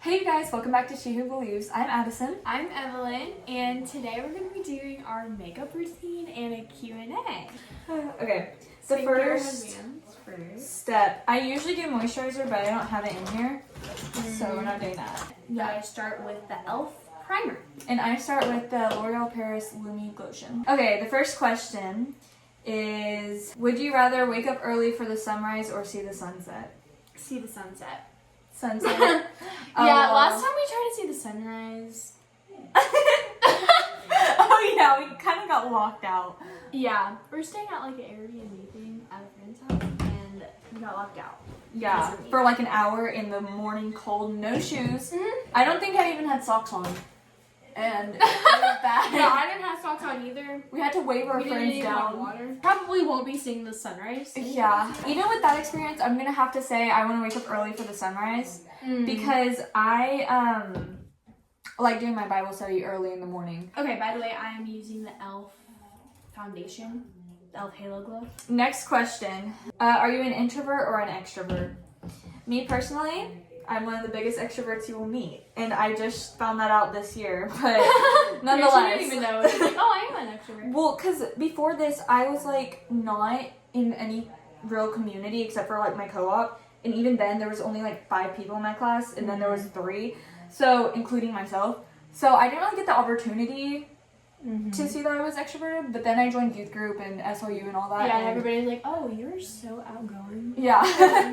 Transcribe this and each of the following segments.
Hey you guys, welcome back to She Who Believes. I'm Addison. I'm Evelyn, and today we're going to be doing our makeup routine and a Q&A. Okay, the first step, I usually do moisturizer, but I don't have it in here, so we're not doing that. Yeah, I start with the e.l.f. primer. And I start with the L'Oreal Paris Lumi Glotion. Okay, the first question is, would you rather wake up early for the sunrise or see the sunset? See the sunset. Sunset? Yeah, last time we tried to see the sunrise. Oh yeah, we kind of got locked out. Yeah, we're staying at like an Airbnb thing at a friend's house, and we got locked out. Yeah, for like an hour in the morning cold, no shoes. Mm-hmm. I don't think I even had socks on. And it was bad. Yeah, I didn't have socks on either. We had to wave our We didn't friends even have down. water. Probably won't be seeing the sunrise. Yeah. Even with that experience, I'm gonna have to say I want to wake up early for the sunrise because I like doing my Bible study early in the morning. Okay, by the way, I am using the e.l.f. foundation, the e.l.f. Halo Glow. Next question: are you an introvert or an extrovert? Me personally, I'm one of the biggest extroverts you will meet, and I just found that out this year. But nonetheless, I didn't even know. It's like, oh, I am an extrovert. Well, because before this, I was like not in any real community except for like my co-op, and even then there was only like 5 people in my class, and then there was 3, so including myself. So I didn't really get the opportunity to see that I was extroverted. But then I joined youth group and SLU and all that. Yeah, and everybody's like, oh, you're so outgoing. Yeah.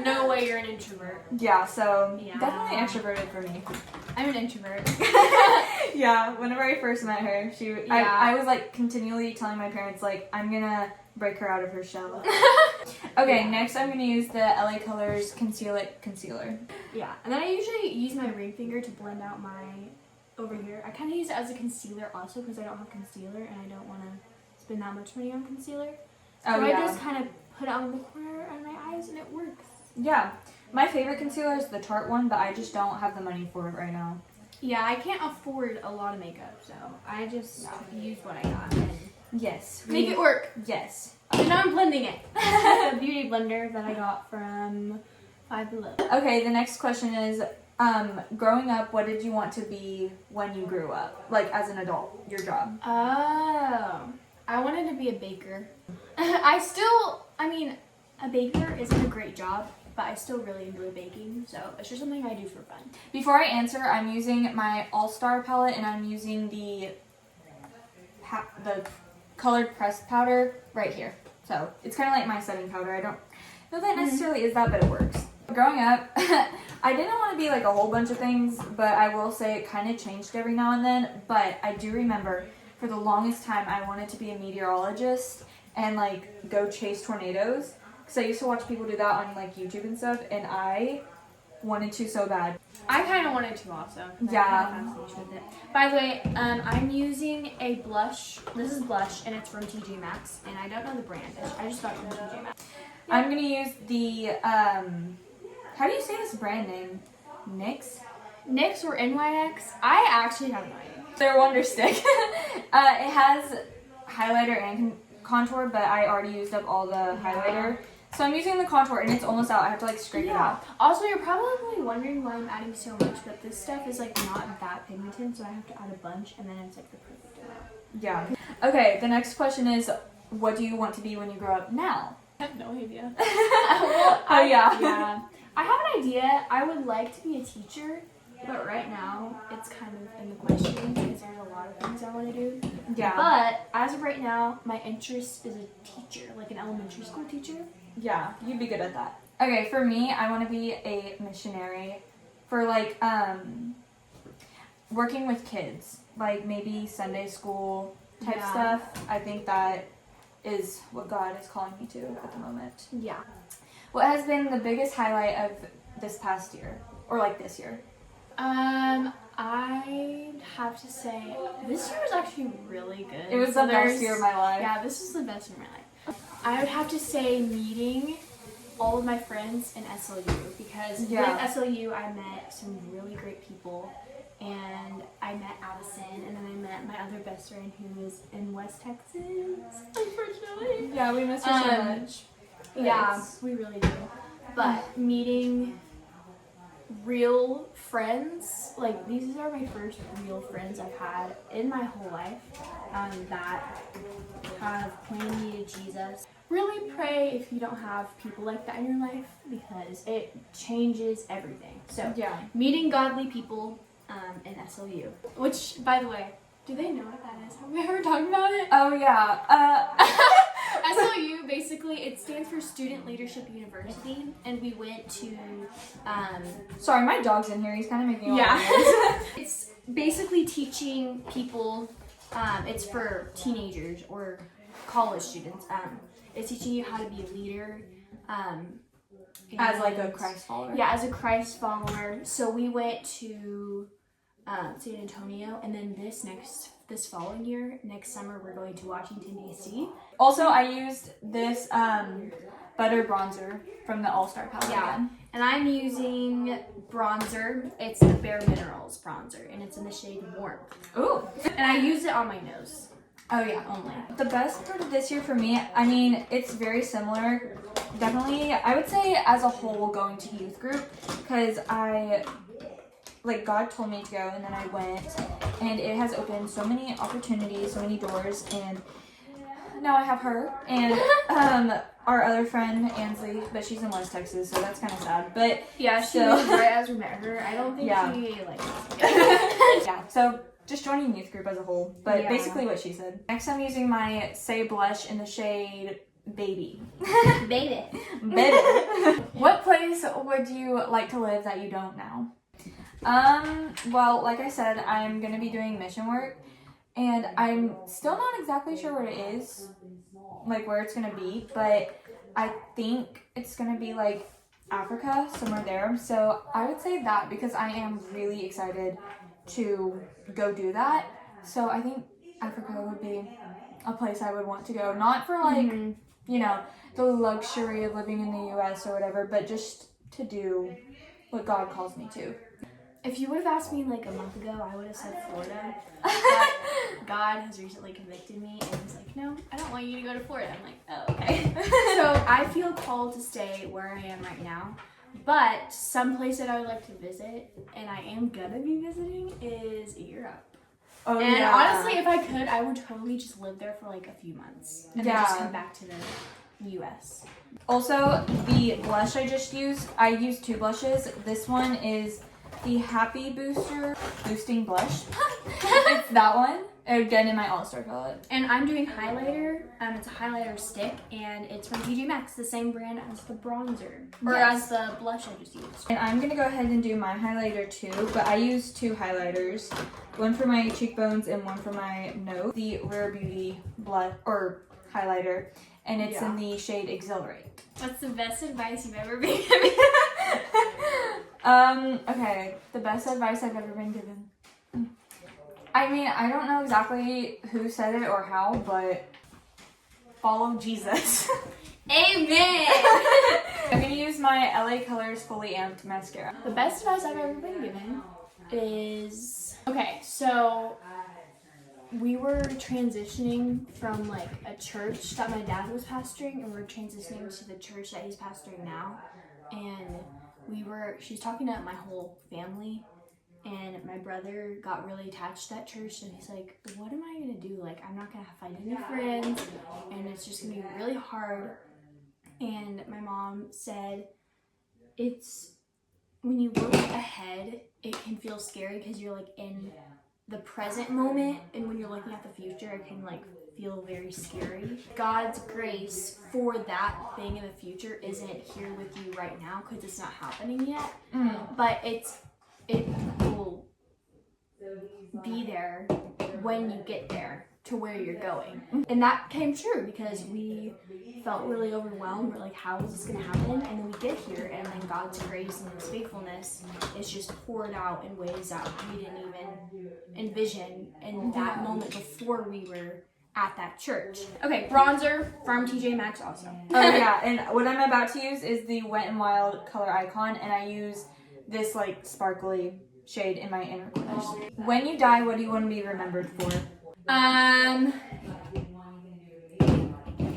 No way you're an introvert. Yeah. So Yeah. definitely extroverted for me. I'm an introvert. Yeah. Whenever I first met her, I was like continually telling my parents like I'm gonna break her out of her shell. Okay, next I'm gonna use the LA Colors Conceal It Concealer. Yeah, and then I usually use my ring finger to blend out my over here. I kind of use it as a concealer also because I don't have concealer and I don't want to spend that much money on concealer. So I just kind of put it on the corner of my eyes and it works. Yeah, my favorite concealer is the Tarte one, but I just don't have the money for it right now. Yeah, I can't afford a lot of makeup, so I just use what I got and Yes. make it work. Yes. So now I'm blending it. It's a beauty blender that I got from Five Below. Okay, the next question is, growing up, what did you want to be when you grew up? Like, as an adult, your job. Oh, I wanted to be a baker. A baker isn't a great job, but I still really enjoy baking, so it's just something I do for fun. Before I answer, I'm using my All-Star palette, and I'm using the colored pressed powder right here. So it's kind of like my setting powder. I don't know that necessarily is that, but it works. Growing up, I didn't want to be like a whole bunch of things, but I will say it kind of changed every now and then. But I do remember for the longest time I wanted to be a meteorologist and like go chase tornadoes, because I used to watch people do that on like YouTube and stuff, and I wanted to so bad. I kind of wanted to also. Yeah. I have fascination with it. By the way, I'm using a blush. This is blush, and it's from TJ Maxx, and I don't know the brand. I just got it from TJ Maxx. Yeah. I'm gonna use the how do you say this brand name? NYX or NYX? I actually have no idea. They're Wonder Stick. It has highlighter and contour, but I already used up all the highlighter. So I'm using the contour and it's almost out. I have to like scrape it out. Also, you're probably wondering why I'm adding so much, but this stuff is like not that pigmented, so I have to add a bunch, and then it's like the perfect amount. Yeah. Okay, the next question is, what do you want to be when you grow up now? I have no idea. Yeah. I have an idea. I would like to be a teacher, but right now it's kind of in the question because there's a lot of things I want to do. Yeah. But as of right now, my interest is a teacher, like an elementary school teacher. Yeah, you'd be good at that. Okay, for me, I want to be a missionary for like working with kids, like maybe Sunday school type stuff. I think that is what God is calling me to at the moment. Yeah. What has been the biggest highlight of this past year, or like this year? I'd have to say this year was actually really good. It was the best year of my life. Yeah, this was the best year of my life. I would have to say meeting all of my friends in SLU, because with SLU I met some really great people, and I met Addison, and then I met my other best friend who was in West Texas, unfortunately. Yeah, we miss her so much. Yeah, we really do. But meeting real friends. Like, these are my first real friends I've had in my whole life that have pointed me to Jesus. Really pray if you don't have people like that in your life, because it changes everything. So, Yeah. meeting godly people in SLU. Which, by the way, do they know what that is? Have we ever talked about it? Oh yeah. SLU, basically, it stands for Student Leadership University, and we went to, Sorry, my dog's in here. He's kind of making a lot of noise. it's basically teaching people, it's for teenagers or college students, it's teaching you how to be a leader, As like a Christ follower. Yeah, as a Christ follower. So we went to San Antonio, and then this following year, next summer, we're going to Washington, D.C. Also, I used this butter bronzer from the All-Star palette. Yeah, again. and I'm using bronzer. It's the Bare Minerals bronzer, and it's in the shade Warmth. Ooh. And I use it on my nose Oh yeah. only. The best part of this year for me, I mean, it's very similar. Definitely, I would say as a whole going to youth group, because God told me to go, and then I went, and it has opened so many opportunities, so many doors, and now I have her, and our other friend, Ansley, but she's in West Texas, so that's kind of sad, but Yeah, she So- was right as we met her. I don't think Yeah. she likes us. yeah, so just joining youth group as a whole, but Yeah. basically what she said. Next I'm using my Say blush in the shade Baby. Baby. Baby. What place would you like to live that you don't now? Well, like I said, I'm gonna be doing mission work, and I'm still not exactly sure what it is, like where it's gonna be, but I think it's gonna be like Africa, somewhere there. So I would say that, because I am really excited to go do that. So I think Africa would be a place I would want to go, not for like, you know, the luxury of living in the US or whatever, but just to do what God calls me to. If you would have asked me like a month ago, I would have said Florida. But God has recently convicted me, and he's like, no, I don't want you to go to Florida. I'm like, oh, okay. So I feel called to stay where I am right now. But some place that I would like to visit, and I am gonna be visiting, is Europe. Oh, And yeah. honestly, if I could, I would totally just live there for like a few months. And then just Yeah. come back to the US. Also, the blush I just used, I used two blushes. This one is the Happy Boosting Blush. It's that one. Again, in my All-Star palette. And I'm doing highlighter. It's a highlighter stick, and it's from TJ Maxx, the same brand as the bronzer, or Yes. as the blush I just used. And I'm going to go ahead and do my highlighter too, but I used two highlighters. One for my cheekbones and one for my nose. The Rare Beauty blush, or highlighter, and it's in the shade Exhilarate. What's the best advice you've ever been given? Okay, the best advice I've ever been given. I mean, I don't know exactly who said it or how, but follow Jesus. Amen! I'm gonna use my LA Colors Fully Amped mascara. The best advice I've ever been given is, okay, so we were transitioning from like a church that my dad was pastoring, and we're transitioning to the church that he's pastoring now. And she's talking to my whole family, and my brother got really attached to that church, and he's like, what am I gonna do? Like, I'm not gonna find any friends, and it's just gonna be really hard. And my mom said, when you look ahead, it can feel scary because you're like in the present moment, and when you're looking at the future, it can like feel very scary. God's grace for that thing in the future isn't here with you right now because it's not happening yet, but it will be there when you get there to where you're going. And that came true because we felt really overwhelmed. We're like, how is this gonna happen? And then we get here, and then God's grace and his faithfulness is just poured out in ways that we didn't even envision in that moment before we were at that church. Okay, bronzer from TJ Maxx also. Oh yeah, and what I'm about to use is the Wet n Wild Color Icon, and I use this like sparkly shade in my inner corners. When you die, what do you want to be remembered for?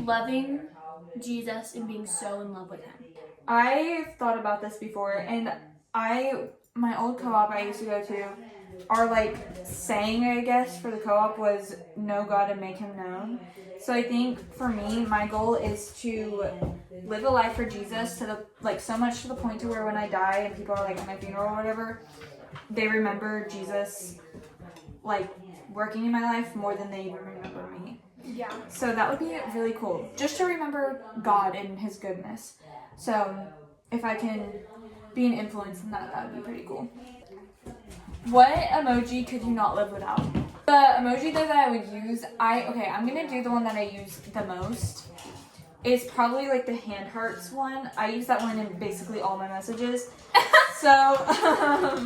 Loving Jesus and being so in love with him. I've thought about this before, and my old co-op I used to go to, our like saying I guess for the co-op was know God and make him known. So I think for me, my goal is to live a life for Jesus to the like so much to the point to where when I die and people are like at my funeral or whatever, they remember Jesus like working in my life more than they even remember me. Yeah. So that would be really cool. Just to remember God and his goodness. So if I can be an influence in that, that would be pretty cool. What emoji could you not live without? The emoji that I would use, I'm gonna do the one that I use the most. It's probably like the hand hearts one. I use that one in basically all my messages. So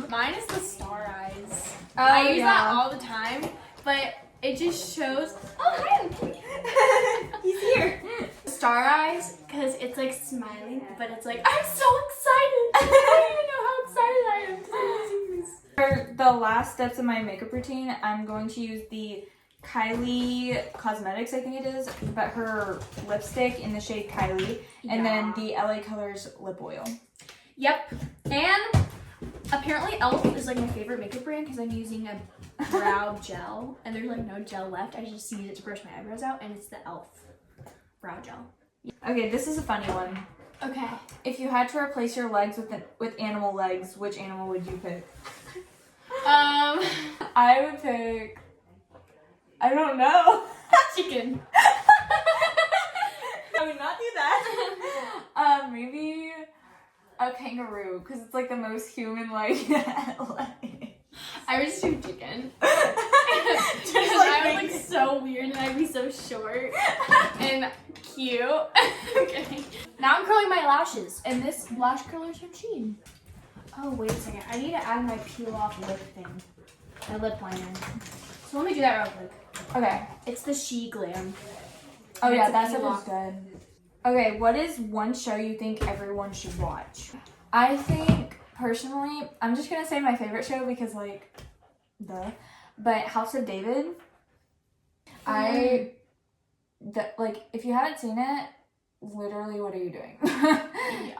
mine is the star eyes. Oh, I use that all the time, but it just shows. Oh, hi! He's here. Star eyes, because it's like smiling, but it's like I'm so excited. I don't even know how excited I am because I'm using this. For the last steps of my makeup routine, I'm going to use the Kylie Cosmetics, I think it is, but her lipstick in the shade Kylie, and then the LA Colors lip oil. Yep, and apparently e.l.f. is like my favorite makeup brand because I'm using a brow gel, and there's like no gel left. I just use it to brush my eyebrows out, and it's the e.l.f. brow gel. Okay, this is a funny one. Okay. If you had to replace your legs with animal legs, which animal would you pick? I would pick. I don't know. Chicken. I would not do that. Maybe a kangaroo, because it's like the most human-like leg. I would just do chicken. Just I would look so weird and I'd be so short and cute. Okay. Now I'm curling my lashes, and this lash curler is from Shein. Oh, wait a second. I need to add my peel-off lip thing. My lip liner. So let me do that real quick. Okay. It's the She Glam. Oh And yeah, it's a that stuff peel-off. is good. Okay, what is one show you think everyone should watch? I think, personally, I'm just gonna say my favorite show because, like, duh. But House of David. If you haven't seen it, literally, what are you doing?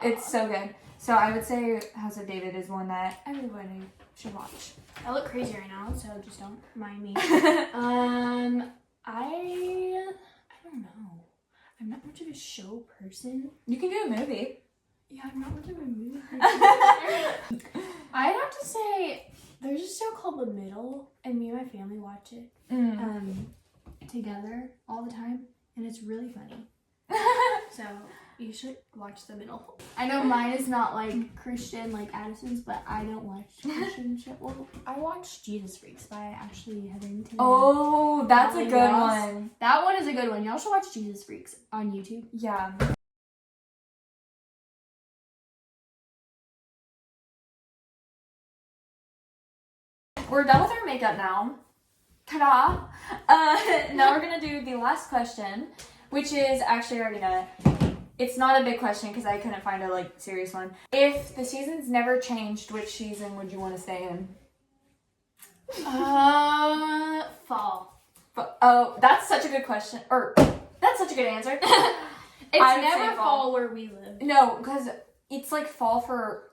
It's so good. So I would say House of David is one that everybody should watch. I look crazy right now, so just don't mind me. I don't know. I'm not much of a show person. You can do a movie. Yeah, I'm not much of a movie person. I'd have to say there's a show called The Middle, and me and my family watch it together all the time, and it's really funny. So you should watch The Middle. I know mine is not like Christian like Addison's, but I don't watch Christian shit. Well, I watch Jesus Freaks by Ashley Hetherington. Oh, that's a Molly good Ross. one. That one is a good one. Y'all should watch Jesus Freaks on YouTube. Yeah. We're done with our makeup now. Ta-da! Now we're gonna do the last question, which is actually already done. It's not a big question because I couldn't find a serious one. If the seasons never changed, which season would you want to stay in? Fall. Oh, that's such a good question. Or that's such a good answer. It's I would never say fall where we live. No, because it's like fall for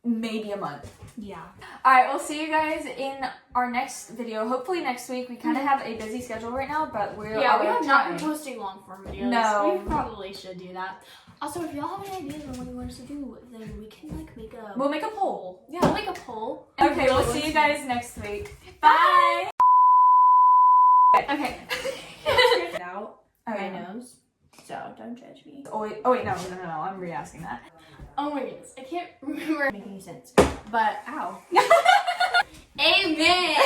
maybe a month. Yeah. Alright, we'll see you guys in our next video. Hopefully next week. We kind of have a busy schedule right now, but we have not been posting long form videos. No. We probably should do that. Also, if y'all have any ideas on what you want us to do, then we can make a... We'll make a poll. Yeah. We'll make a poll. Okay, we'll see you guys next week. Bye! Okay. Out my nose. So, don't judge me. Oh wait, no, I'm re-asking that. Oh my goodness, I can't remember. Make any sense. But, ow. Amen!